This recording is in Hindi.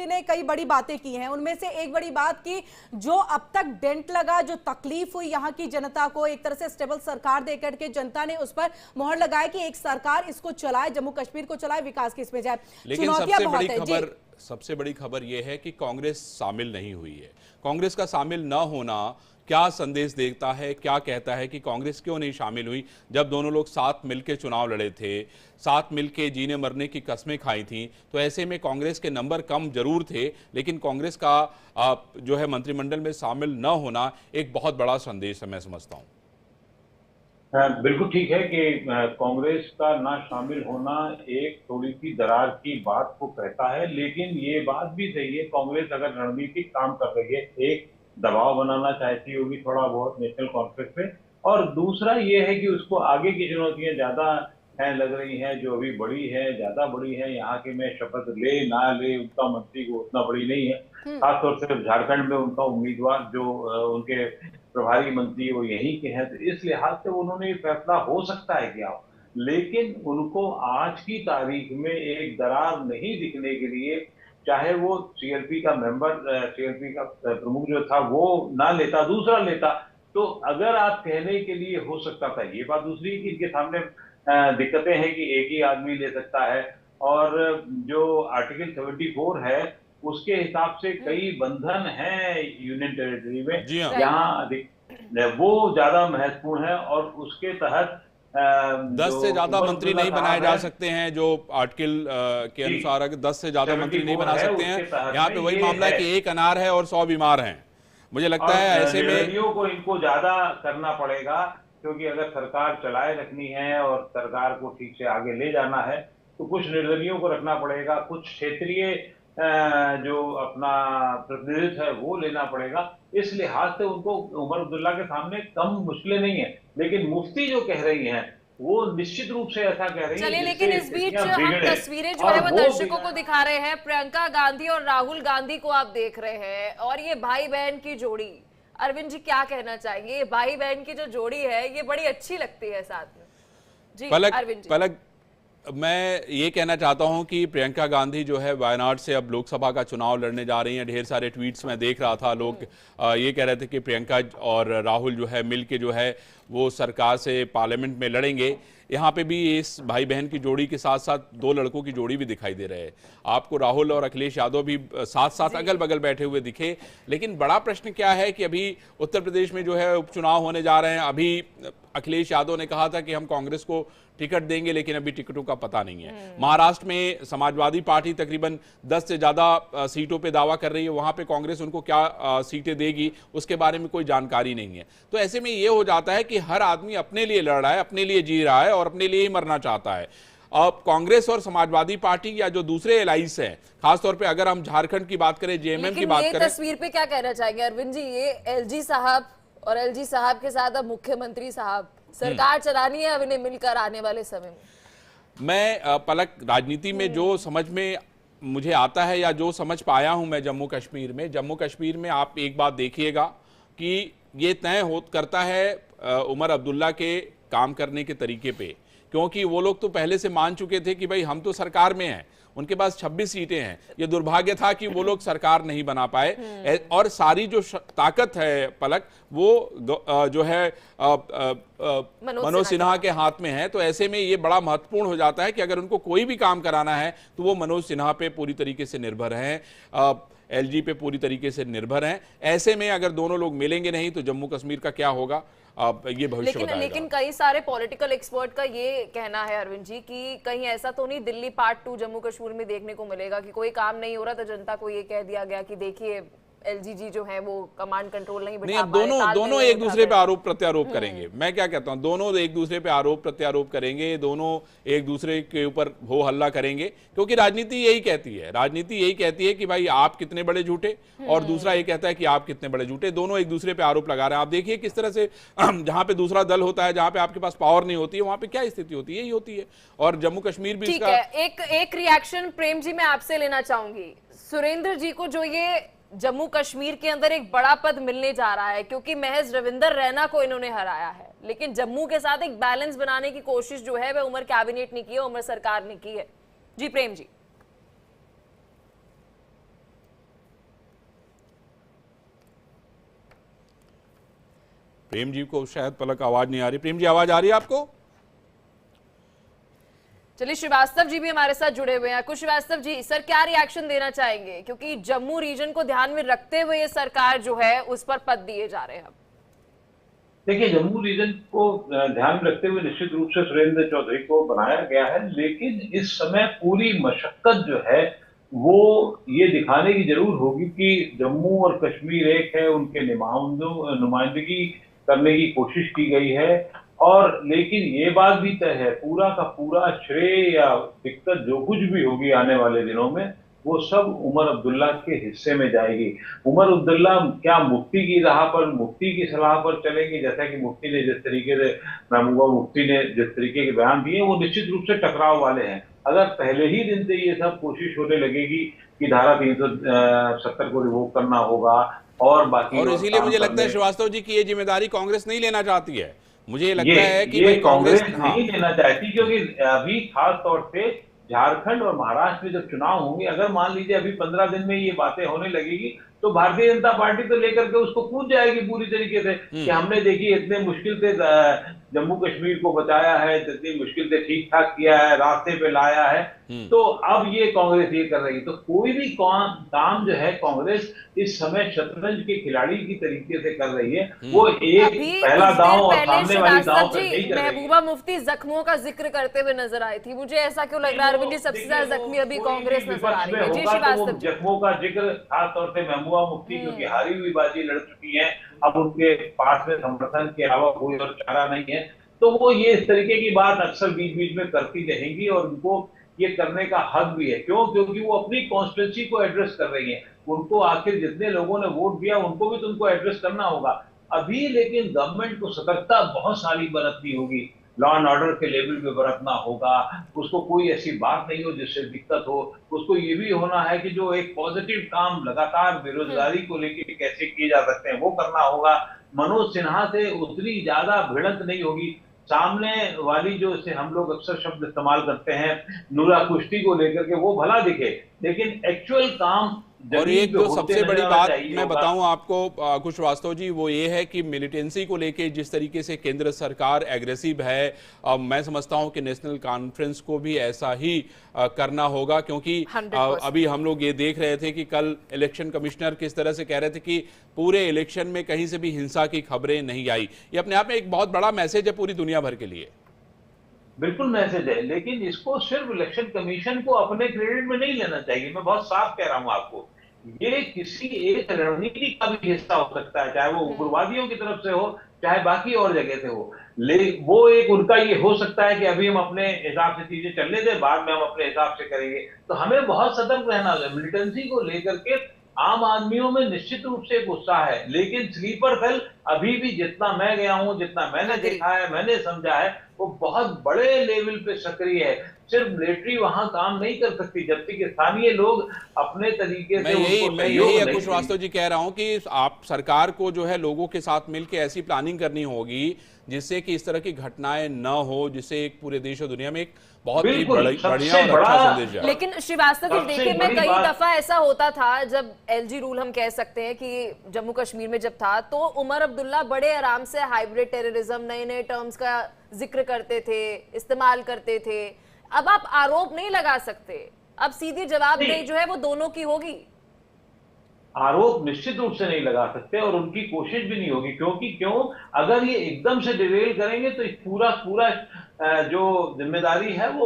ने कई बड़ी बातें की हैं। उनमें से एक बड़ी बात की जो अब तक डेंट लगा, जो तकलीफ हुई यहाँ की जनता को, एक तरह से स्टेबल सरकार देकर के जनता ने उस पर मोहर लगाई कि एक सरकार इसको चलाए, जम्मू कश्मीर को चलाए, विकास की इसमें जाए। लेकिन सबसे बड़ी खबर यह है कि कांग्रेस शामिल नहीं हुई है। कांग्रेस का शामिल न होना क्या संदेश देता है, क्या कहता है कि कांग्रेस क्यों नहीं शामिल हुई? जब दोनों लोग साथ मिलकर चुनाव लड़े थे, साथ मिलकर जीने मरने की कस्में खाई थी, तो ऐसे में कांग्रेस के नंबर कम जरूर थे, लेकिन कांग्रेस का जो है मंत्रिमंडल में शामिल न होना एक बहुत बड़ा संदेश है, मैं समझता हूँ। बिल्कुल ठीक है कि कांग्रेस का ना शामिल होना एक थोड़ी सी दरार की बात को कहता है, लेकिन ये बात भी सही है, कांग्रेस अगर रणनीतिक काम कर रही है, एक दबाव बनाना चाहती होगी थोड़ा बहुत नेशनल कॉन्फ्रेंस पे, और दूसरा ये है कि उसको आगे की चुनौतियां ज्यादा हैं, लग रही हैं, जो अभी बड़ी है, ज्यादा बड़ी है। यहाँ के में शपथ ले ना ले उनका मंत्री को उतना बड़ी नहीं है, खासतौर से झारखंड में उनका उम्मीदवार जो उनके प्रभारी मंत्री वो यहीं के हैं, तो इस लिहाज से उन्होंने फैसला हो सकता है क्या हो, लेकिन उनको आज की तारीख में एक दरार नहीं दिखने के लिए, चाहे वो सीएलपी का मेंबर, सीएलपी का प्रमुख जो था वो ना लेता, दूसरा लेता, तो अगर आप कहने के लिए हो सकता था। ये बात दूसरी कि इनके सामने दिक्कतें हैं कि एक ही आदमी ले सकता है, और जो आर्टिकल 74 है उसके हिसाब से कई बंधन हैं यूनियन टेरिटरी में, यहाँ वो ज्यादा महत्वपूर्ण है, और उसके तहत 10 से ज्यादा मंत्री नहीं बनाए जा सकते हैं, जो आर्टिकल के अनुसार अगर 10 से ज्यादा मंत्री नहीं बना सकते हैं। यहाँ पे वही मामला है कि एक अनार है और 100 बीमार हैं। मुझे लगता है ऐसे में निर्णयों को इनको ज्यादा करना पड़ेगा, क्योंकि अगर सरकार चलाए रखनी है और सरकार को ठीक से आगे ले जाना है, तो कुछ निर्णयों को रखना पड़ेगा, कुछ क्षेत्रीय जो अपना प्रतिनिधित्व है वो लेना पड़ेगा। इस लिहाज से उनको उमर अब्दुल्ला के सामने कम मुश्किलें नहीं है, लेकिन मुफ्ती जो कह रही हैं वो निश्चित रूप से ऐसा कह रही है। चलिए, लेकिन इस बीच हम तस्वीरें जो है वो दर्शकों को दिखा रहे हैं। प्रियंका गांधी और राहुल गांधी को आप देख रहे हैं, और ये भाई बहन की जोड़ी, अरविंद जी क्या कहना चाहेंगे? भाई बहन की जो जोड़ी है ये बड़ी अच्छी लगती है साथ में जी। अरविंद जी, पलक मैं ये कहना चाहता हूं कि प्रियंका गांधी जो है वायनाड से अब लोकसभा का चुनाव लड़ने जा रही हैं। ढेर सारे ट्वीट्स मैं देख रहा था, लोग ये कह रहे थे कि प्रियंका और राहुल जो है मिलके जो है वो सरकार से पार्लियामेंट में लड़ेंगे। यहाँ पे भी इस भाई बहन की जोड़ी के साथ साथ दो लड़कों की जोड़ी भी दिखाई दे रहे हैं। आपको राहुल और अखिलेश यादव भी साथ साथ अगल बगल बैठे हुए दिखे। लेकिन बड़ा प्रश्न क्या है कि अभी उत्तर प्रदेश में जो है उपचुनाव होने जा रहे हैं। अभी अखिलेश यादव ने कहा था कि हम कांग्रेस को टिकट देंगे, लेकिन अभी टिकटों का पता नहीं है। महाराष्ट्र में समाजवादी पार्टी तकरीबन 10 से ज्यादा सीटों पे दावा कर रही है, वहां पे कांग्रेस उनको क्या सीटें देगी उसके बारे में कोई जानकारी नहीं है। तो ऐसे में ये हो जाता है कि हर आदमी अपने लिए लड़ रहा है, अपने लिए जी रहा है और अपने लिए ही मरना चाहता है। अब कांग्रेस और समाजवादी पार्टी या जो दूसरे एलाइंस हैं, खासतौर पे अगर हम झारखंड की बात करें, जेएमएम की बात करें, तस्वीर पे क्या कहना चाहेंगे अरविंद जी? ये एलजी साहब और एलजी साहब के साथ अब मुख्यमंत्री साहब, सरकार चलानी है अब इन्हें मिलकर आने वाले समय में। मैं पलक राजनीति में जो समझ में मुझे आता है या जो समझ पाया हूं मैं जम्मू कश्मीर में आप एक बात देखिएगा कि ये तय करता है उमर अब्दुल्ला के काम करने के तरीके पे, क्योंकि वो लोग तो पहले से मान चुके थे कि भाई हम तो सरकार में हैं, उनके पास 26 सीटें हैं। ये दुर्भाग्य था कि वो लोग सरकार नहीं बना पाए, और सारी जो ताकत है पलक वो जो है मनोज सिन्हा के हाथ में है। तो ऐसे में ये बड़ा महत्वपूर्ण हो जाता है कि अगर उनको कोई भी काम कराना है तो वो मनोज सिन्हा पे पूरी तरीके से निर्भर हैं, एलजी पे पूरी तरीके से निर्भर हैं। ऐसे में अगर दोनों लोग मिलेंगे नहीं तो जम्मू कश्मीर का क्या होगा ये भविष्य बताएगा। लेकिन कई सारे पॉलिटिकल एक्सपर्ट का ये कहना है अरविंद जी कि कहीं ऐसा तो नहीं दिल्ली पार्ट 2 जम्मू कश्मीर में देखने को मिलेगा कि कोई काम नहीं हो रहा तो जनता को ये कह दिया गया कि देखिए एलजीजी जो है वो कमांड कंट्रोल नहीं बिठा पाए, दोनों एक दूसरे पे आरोप प्रत्यारोप करेंगे। मैं क्या कहता हूं, दोनों एक दूसरे पे आरोप प्रत्यारोप करेंगे, दोनों एक दूसरे के ऊपर हो हल्ला करेंगे, क्योंकि राजनीति यही कहती है कि भाई आप कितने बड़े झूठे, और दूसरा ये कहता है कि आप कितने बड़े झूठे। दोनों एक दूसरे पे आरोप लगा रहे हैं। आप देखिए किस तरह से जहां पे दूसरा दल होता है, जहां पे आपके पास पावर नहीं होती है, वहां पे क्या स्थिति होती है, यही होती है। और जम्मू कश्मीर भी इसका एक रिएक्शन प्रेम जी मैं आपसे लेना चाहूंगी। सुरेंद्र जी को जो ये जम्मू कश्मीर के अंदर एक बड़ा पद मिलने जा रहा है, क्योंकि महज रविंदर रैना को इन्होंने हराया है, लेकिन जम्मू के साथ एक बैलेंस बनाने की कोशिश जो है वह उमर कैबिनेट ने की है, उमर सरकार ने की है। जी प्रेम जी। प्रेम जी को शायद पलक आवाज नहीं आ रही। प्रेम जी आवाज आ रही है आपको? चलिए श्रीवास्तव जी भी हमारे साथ जुड़े हुए हैं। कुछ श्रीवास्तव जी, सर क्या रिएक्शन देना चाहेंगे, क्योंकि जम्मू रीजन को ध्यान में रखते हुए ये सरकार जो है उस पर पद दिए जा रहे हैं। देखिए, जम्मू रीजन को ध्यान में रखते हुए निश्चित रूप से सुरेंद्र चौधरी को बनाया गया है, लेकिन इस समय पूरी मशक्कत जो है वो ये दिखाने की जरूर होगी कि जम्मू और कश्मीर एक है, उनके नुमाइंदगी करने की कोशिश की गई है। और लेकिन ये बात भी तय है, पूरा का पूरा श्रेय या दिक्कत जो कुछ भी होगी आने वाले दिनों में, वो सब उमर अब्दुल्ला के हिस्से में जाएगी। उमर अब्दुल्ला क्या मुफ्ती की राह पर, मुफ्ती की सलाह पर चलेंगे, जैसा कि मुफ्ती ने जिस तरीके से, महबूबा मुफ्ती ने जिस तरीके के बयान दिए, वो निश्चित रूप से टकराव वाले हैं। अगर पहले ही दिन से ये सब कोशिश होने लगेगी कि धारा 370 को रिवोक करना होगा और बाकी, और इसीलिए मुझे लगता है श्रीवास्तव जी की ये जिम्मेदारी कांग्रेस नहीं लेना चाहती है। मुझे लगता है कि ये कांग्रेस नहीं लेना चाहती, क्योंकि अभी खास तौर से झारखंड और महाराष्ट्र में जब चुनाव होंगे, अगर मान लीजिए अभी 15 दिन में ये बातें होने लगेगी, तो भारतीय जनता पार्टी तो लेकर के उसको कूद जाएगी पूरी तरीके से कि हमने देखिए इतने मुश्किल से जम्मू कश्मीर को बचाया है, इतनी मुश्किल से ठीक ठाक किया है, रास्ते पे लाया है। तो अब ये कांग्रेस ये कर रही है। तो कोई भी काम जो है कांग्रेस इस समय शतरंज के खिलाड़ी की तरीके से कर रही है। वो एक पहला दांव और सामने वाली दांव पर नहीं कर रही है। महबूबा मुफ्ती जख्मों का जिक्र करते हुए नजर आई थी। मुझे ऐसा क्यों लग रहा है अरविंद जी सबसे ज्यादा जख्मी अभी कांग्रेस नजर आ रही है? जी श्रीवास्तव, जख्मों का जिक्र खासतौर से महबूबा मुफ्ती, क्योंकि हारी हुई बाजी लड़ चुकी है, अब उनके पास में समर्थन के अलावा कोई और चारा नहीं है, तो वो ये इस तरीके की बात अक्सर बीच बीच में करती रहेंगी और उनको ये करने का हक भी है। क्यों? क्योंकि वो अपनी कॉन्स्टिट्यूंसी को एड्रेस कर रही है। उनको आखिर जितने लोगों ने वोट दिया उनको भी तो उनको एड्रेस करना होगा अभी। लेकिन गवर्नमेंट को सतर्कता बहुत सारी बरतनी होगी, लॉ एंड ऑर्डर के लेवल पे बरतना होगा, उसको कोई ऐसी बात नहीं हो जिससे दिक्कत हो। उसको ये भी होना है कि जो एक पॉजिटिव काम लगातार बेरोजगारी को लेकर कैसे किए जा सकते हैं वो करना होगा। मनोज सिन्हा से उतनी ज्यादा भिड़ंत नहीं होगी। सामने वाली जो इसे हम लोग अक्सर शब्द इस्तेमाल करते हैं नूरा कुश्ती को लेकर के, वो भला दिखे, लेकिन एक्चुअल काम। और एक जो सबसे बड़ी बात मैं बताऊं आपको कुछ श्रीवास्तव जी, वो ये है कि मिलिटेंसी को लेके जिस तरीके से केंद्र सरकार एग्रेसिव है, मैं समझता हूं कि नेशनल कॉन्फ्रेंस को भी ऐसा ही करना होगा, क्योंकि अभी हम लोग ये देख रहे थे कि कल इलेक्शन कमिश्नर किस तरह से कह रहे थे कि पूरे इलेक्शन में कहीं से भी हिंसा की खबरें नहीं आई। ये अपने आप में एक बहुत बड़ा मैसेज है पूरी दुनिया भर के लिए। बिल्कुल मैसेज है, लेकिन इसको सिर्फ इलेक्शन कमीशन को अपने क्रेडिट में नहीं लेना चाहिए। मैं बहुत साफ कह रहा हूं आपको, ये किसी एक रणनीति का भी हिस्सा हो सकता है, चाहे वो उग्रवादियों की तरफ से हो, चाहे बाकी और जगह से हो। वो एक उनका ये हो सकता है कि अभी हम अपने हिसाब से चीजें चलने दें, बाद में हम अपने हिसाब से करेंगे। तो हमें बहुत सतर्क रहना है। मिलिटेंसी को लेकर के आम आदमियों में निश्चित रूप से गुस्सा है, लेकिन स्लीपर सेल अभी भी, जितना मैं गया हूं, जितना मैंने देखा है, मैंने समझा है, वो बहुत बड़े लेवल पे सक्रिय है। सिर्फ मिलिट्री वहां काम नहीं कर सकती, जबकि स्थानीय लोग अपने तरीके से मैं यही कुछ श्रीवास्तव जी कह रहा हूं कि आप सरकार को जो है लोगों के साथ मिलकर ऐसी प्लानिंग करनी होगी जिससे कि इस तरह की घटनाएं न हो, जिससे एक पूरे देश और दुनिया में एक बहुत ही बढ़िया और अच्छा संदेश जाए। लेकिन श्रीवास्तव जी देखिए, मैं कई दफा ऐसा होता था जब एलजी रूल हम कह सकते हैं कि जम्मू कश्मीर में जब था, तो उमर अब्दुल्ला बड़े आराम से हाइब्रिड टेररिज्म, नए नए टर्म्स का जिक्र करते थे, इस्तेमाल करते थे। अब आप आरोप नहीं लगा सकते, अब सीधी जवाबदेही जो है वो दोनों की होगी। आरोप निश्चित रूप से नहीं लगा सकते और उनकी कोशिश भी नहीं होगी, क्यों अगर ये एकदम से डिरेल करेंगे तो पूरा जो जिम्मेदारी है वो